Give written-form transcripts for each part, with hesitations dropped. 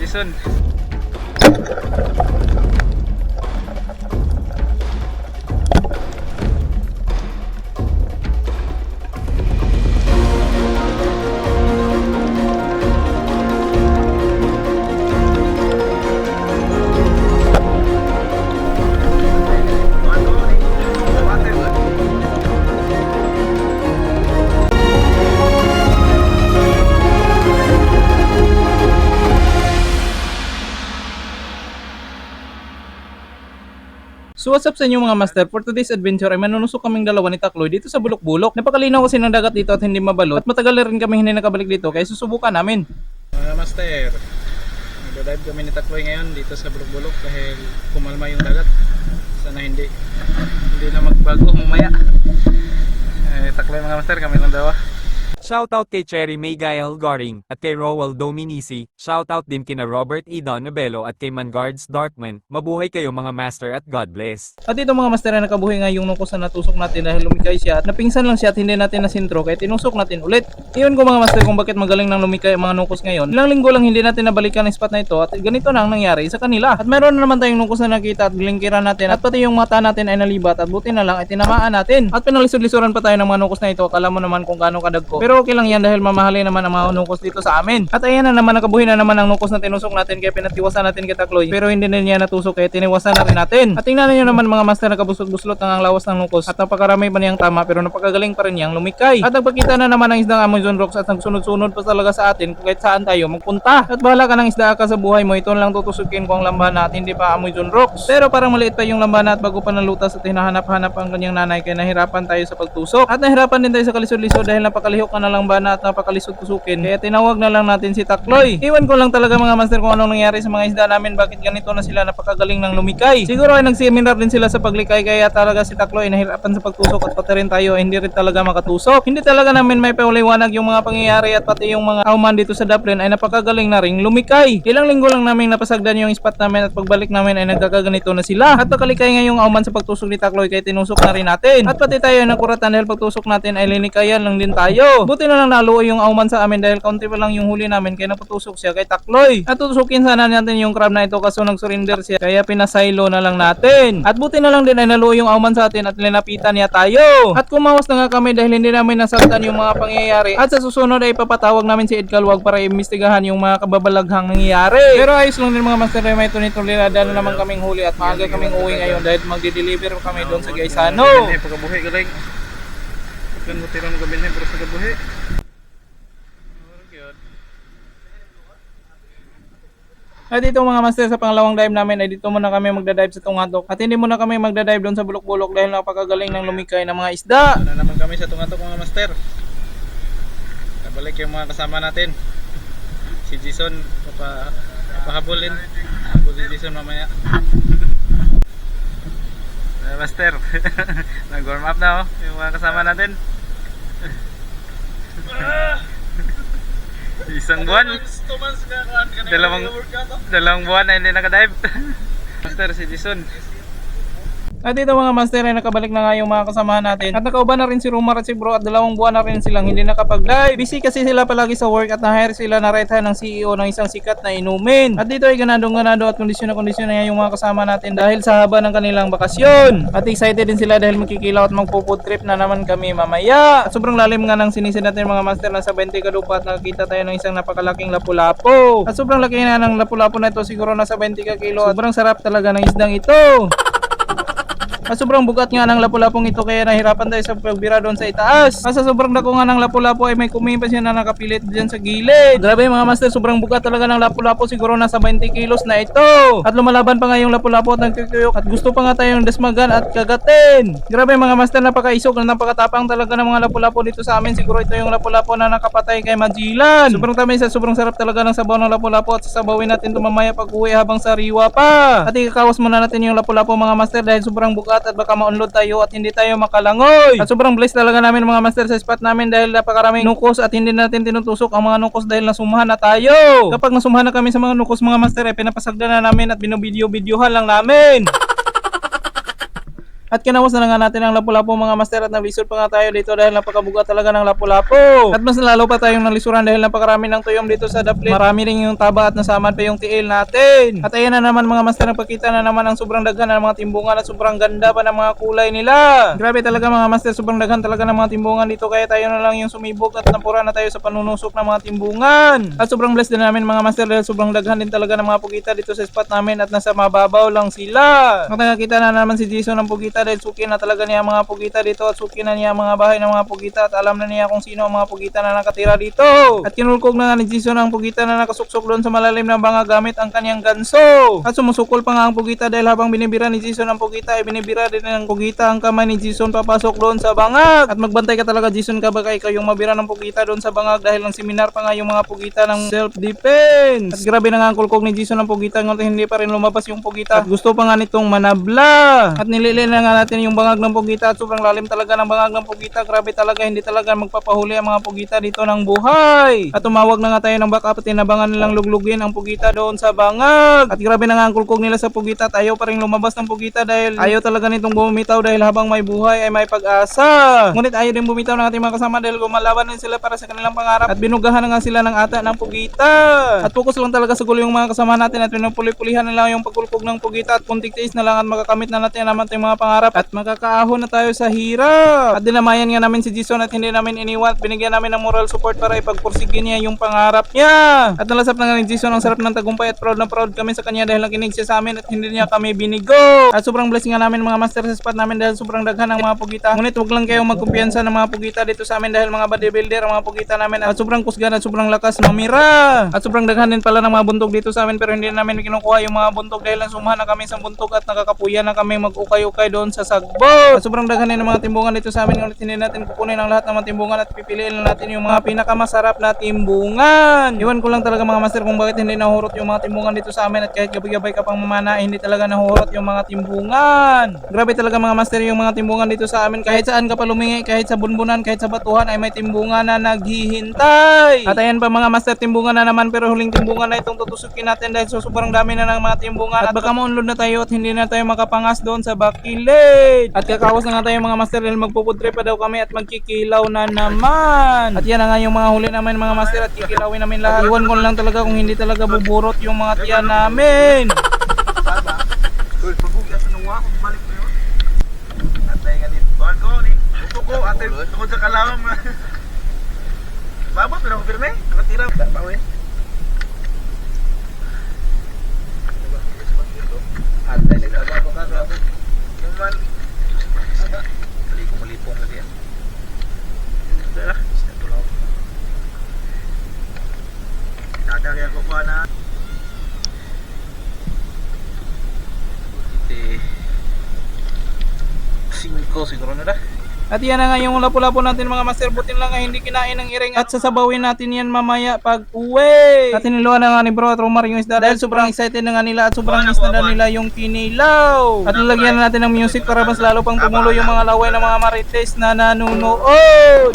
Jason. So what's up sa inyo mga master? For today's adventure ay manunusok kaming dalawa ni Takloy dito sa Bulok-Bulok. Napakalinaw kasi ng dagat dito at hindi mabalot. At matagal na rin kami hindi nakabalik dito kaya susubukan namin. Mga master, nag-dive kami ni Takloy ngayon dito sa Bulok-Bulok dahil kumalma yung dagat. Sana hindi na magbago mamaya. Takloy mga master, kami lang dawa. Shoutout kay Cherry May Gael Goring at kay Rowell Dominici. Shoutout din kina Robert E. Don Nobelo at kay Mangards Darkman. Mabuhay kayo mga master at God bless. At ito mga master na nakabuhay nga yung nukos na natusok natin dahil lumikay siya at napingsan lang siya at hindi natin nasintro kaya tinusok natin ulit. Iyon ko mga master kung bakit magaling nang lumikay ang mga nukos ngayon. Ilang linggo lang hindi natin nabalikan ang spot na ito at ganito na ang nangyari sa kanila. At meron na naman tayong nukos na nakita at lingkiran natin at pati yung mata natin ay nalibat at buti na lang ay tinamaan natin. At pinalisod-lisuran pa tayo ng mga nukos na ito. Akala mo naman kung gaano kadagko. Pero okay lang yan dahil mamahalin naman ang mga nukos dito sa amin. At ayan na naman nakabuhay na naman ang nukos na tinusok natin kaya pinatiwasan natin kay Takloy. Pero hindi na niya natusok kaya tiniwasan na rin natin. At tingnan niyo naman mga master nakabusot-buslot ang lawas ng nukos at napakarami pa niyang tama pero napakagaling pa rin niyang lumikay. At nagpakita na naman ang isdang Amazon Rocks at nagsunod-sunod pa talaga sa atin kung kahit saan tayo magpunta. At bahala ka ng isda ka sa buhay mo, ito lang tutusukin ko ang lambana at hindi pa Amazon Rocks. Pero parang maliit pa yung lambana at bago pa nalutas at hinahanap-hanap ang kanyang nanay kaya nahirapan tayo sa pagtusok. At nahirapan din tayo sa kalisod-lisod dahil napakalihok na ng lambana at napakalisod tusukin. Kaya tinawag na lang natin si Takloy. Iwan ko lang talaga mga master kung anong nangyari sa mga isda namin, bakit ganito na sila, napakagaling ng lumikay. Siguro ay nagseminar din sila sa paglikay kaya talaga si Takloy nahirapan sa pagtusok at pati rin tayo hindi rin talaga makatusok. Hindi talaga namin may pauliwanag yung mga pangyayari at pati yung mga auman dito sa Dublin ay napakagaling na ring lumikay. Ilang linggo lang namin napasagdan yung spot namin at pagbalik namin ay nagkakaganito na sila. At nakalikay nga yung auman sa pagtusok ni Takloy kaya tinusok na rin natin. At pati tayo ay nakuratan dahil pagtusok natin ay linikayan lang din tayo. Buti na lang naluoy yung auman sa amin dahil kaunti pa lang yung huli namin kaya napatusok siya kay Takloy. At tutusukin sana natin yung crab na ito kaso nag-surrender siya kaya pinasaylo na lang natin. At buti na lang din ay naluoy yung auman sa atin at linapitan niya tayo. At kumawas na nga kami dahil hindi namin nasaktan yung mga pangyayari. At sa susunod ay papatawag namin si Ed Calwag para imbestigahan yung mga kababalaghang nangyayari. Pero ayos lang din mga master, may tunit-tulirada na naman kaming huli at maaga kaming uwi ngayon dahil magdi-deliver kami doon sa Gaisano. Pagkabuhi galing. Kan mo tirang gabilhin pero sa gabuhi. At dito mga master sa pangalawang dive namin ay dito muna kami magdadive sa Tungatok. At hindi muna kami magdadive doon sa Bulok-Bulok dahil napakagaling ng lumikay ng mga isda. Na naman kami sa Tungatok mga master. Kabalik yung mga kasama natin. Si Jason pahabulin. Habol si Jason mamaya. Master. Nag-warm up na yung mga kasama natin. Isang buwan. Dalawang buwan na hindi nakadive. Master si Jason. At dito mga master ay nakabalik na nga yung mga kasamahan natin. At nakauban na rin si Rumar at si Bro at 2 buwan na rin silang hindi nakapag-dive. Busy kasi sila palagi sa work at na-hire sila na right hand ng CEO ng isang sikat na inumin. At dito ay ganado at kondisyon na nga yung mga kasama natin dahil sa haba ng kanilang bakasyon. At excited din sila dahil magkikilaw at magpo-food trip na naman kami mamaya. At sobrang lalim nga ng sinisid natin mga master, nasa 20 kadupa at nakakita tayo ng isang napakalaking lapu-lapu. At sobrang laki na ng lapu-lapu na ito, siguro nasa 20 ka kilo. Sobrang sarap talaga ng isdang ito. At sobrang bugat nga ng lapu-lapong ito kaya nahirapan tayo sa pagbira doon sa itaas. At sa sobrang dako nga ng lapu-lapu ay may kumipa siya na nakapilit dyan sa gilid. Grabe mga master, sobrang bugat talaga ng lapu-lapu, siguro nasa 20 kilos na ito. At lumalaban pa nga yung lapu-lapu at nagkikuyok at gusto pa nga tayong dasmagan at kagatin. Grabe mga master, napakaisog na napakatapang talaga ng mga lapu-lapu dito sa amin. Siguro ito yung lapu-lapu na nakapatay kay Magellan. Sobrang tamis at sobrang sarap talaga ng sabaw ng lapu-lapu at sasabawin natin ito mamaya pag uwi habang sariwa pa. At ikakawas muna natin yung lapu-lapu mga master dahil sobrang bugat at baka maunlod tayo at hindi tayo makalangoy. At sobrang blessed talaga namin mga master sa spot namin dahil napakaraming nukos at hindi natin tinutusok ang mga nukos dahil nasumahan na tayo. Kapag nasumahan na kami sa mga nukos mga master ay pinapasagdan na namin at binobidyo-bidyohan lang namin. At kinawas na nga natin ang lapu-lapu mga master at naglisod pa nga tayo dito dahil napakabuga talaga ng lapu-lapu. At mas lalo pa tayong nalisuran dahil napakarami ng tuyong dito sa daplin. Marami rin yung taba at nasamad pa yung tiil natin. At ayan na naman mga master, nagpakita na naman ang sobrang daghan ng mga timbungan at sobrang ganda pa ng mga kulay nila. Grabe talaga mga master, sobrang daghan talaga ng mga timbungan dito kaya tayo na lang yung sumibog at napura na tayo sa panunusok ng mga timbungan. At sobrang blessed din namin mga master dahil sobrang daghan din talaga ng mga pugita dito sa spot namin at nasa mababaw lang sila. At nakakita na naman si Jason ng pugita dahil suki na talaga niya ang mga pugita dito at suki na niya ang mga bahay ng mga pugita at alam na niya kung sino ang mga pugita na nakatira dito. At kinulkog na nga ni Jason ang pugita na nakasuksok doon sa malalim ng banga gamit ang kanyang ganso. At sumusukol pa nga ang pugita dahil habang binibira ni Jason ang pugita ay binibira din ng pugita ang kamay ni Jason papasok doon sa bangag. At magbantay ka talaga Jason ka baka ikaw yung mabira ng pugita doon sa bangag dahil ang seminar pa nga yung mga pugita ng self-defense. At grabe na nga ang kulkog ni Jason ang pugita ngunit hindi pa rin lumabas yung pugita. At gusto pa nga nitong manabla. At nililin na nga natin yung bangag ng pugita at sobrang lalim talaga ng bangag ng pugita. Grabe talaga, hindi talaga magpapahuli ang mga pugita dito ng buhay. At tumawag na nga tayo ng backup at tinabangan nilang luglugin ang pugita doon sa bangag. At grabe na nga ang kulkog nila sa pugita at ayaw pa rin lumabas ng pugita dahil ayaw talaga nitong bumitaw dahil habang may buhay ay may pag-asa. Ngunit ayaw din bumitaw ng ating mga kasama dahil gumalaban din sila para sa kanilang pangarap at binugahan na nga sila ng ata ng pugita. At focus lang talaga sa gulo yung mga kasama natin at pinupuli-pulihan na lang yung pagkulkog ng pugita at kunting tiis na lang at makakamit na natin naman yung mga pangarap at makakaahon na tayo sa hirap. At dinamayan nga namin si Jason at hindi namin iniwan at binigyan namin ng moral support para ipagpursige niya yung pangarap niya. At nalasap na nga ni Jason ang sarap ng tagumpay at proud na proud kami sa kanya dahil nakinig siya sa amin at hindi niya kami binigo. At sobrang blessing nga namin mga master sa spot namin dahil sobrang daghan ng mga pugita. Ngunit wag lang kayong magkumpiyansa ng mga pugita dito sa amin dahil mga bodybuilder ang mga pugita namin at sobrang kusgan at sobrang lakas mamira. At sobrang daghan din pala ng mga buntog dito sa amin pero hindi namin kinukuha yung mga buntog dahil lang sumahan na kami sa buntog at nakakapuya na kami mag-ukay-ukay doon sa sagbot. At sobrang daghan din ng mga timbungan dito sa amin ngunit hindi natin kukunin ang lahat ng mga timbungan at pipiliin natin yung mga pinakamasarap na timbungan. Iwan ko lang talaga mga master kung bakit hindi nahurot yung mga timbungan dito sa amin at kahit gabi-gabay ka pang mamana hindi talaga nahurot yung mga timbungan. Grabe talaga mga master yung mga timbungan dito sa amin kahit saan ka pa lumingi, kahit sa bunbunan, kahit sa batuhan ay may timbungan na naghihintay. At ayan pa mga master, timbungan na naman pero huling timbungan na itong tutusukin natin dahil so sobrang dami na ng mga timbungan at baka maunlod na tayo at hindi na tayo makapangas doon sa bakilid. At kakawas na nga tayo mga master dahil magpupudre pa daw kami at magkikilaw na naman. At yan na nga yung mga huli namin mga master at kikilawin namin lahat. Iwan ko lang talaga kung hindi talaga buburot yung mga tiyan namin. Ate, tungkol sa kalawang babot, pero ako pirme, nakatira pa we. Ate, nagagawa ka sa yung man malipong lagi yan. Dah, tulong. Dadari ako pa na 5 siguro na dah. At yan na nga yung lapu-lapu natin mga master, butin lang nga hindi kinain ng iring at sasabawin natin yan mamaya pag uwi. At tiniluan na nga ni bro at Romar yung isda dahil sobrang excited na nga nila at sobrang miss na nila yung kinilaw. At lalagyan na natin ng music para mas lalo pang tumulo yung mga laway ng mga marites na nanunood.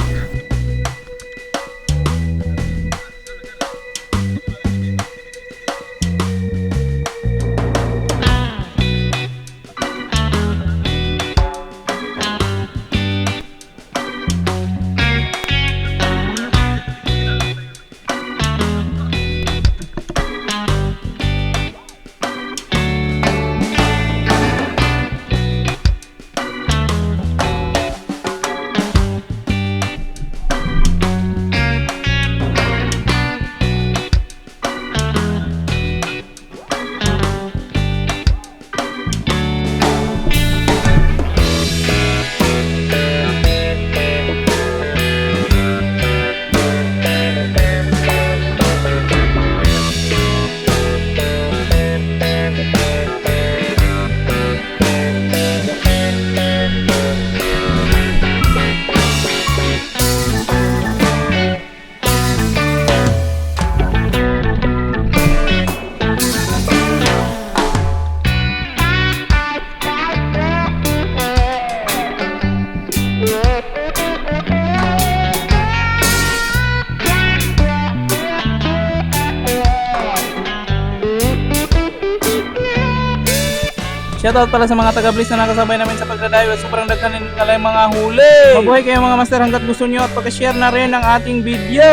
Shoutout pala sa mga taga-Bliss na nakasabay namin sa pagdadayo at sobrang daghan nila yung mga huli. Mabuhay kayo mga master hanggat gusto nyo at pag-share na rin ang ating video.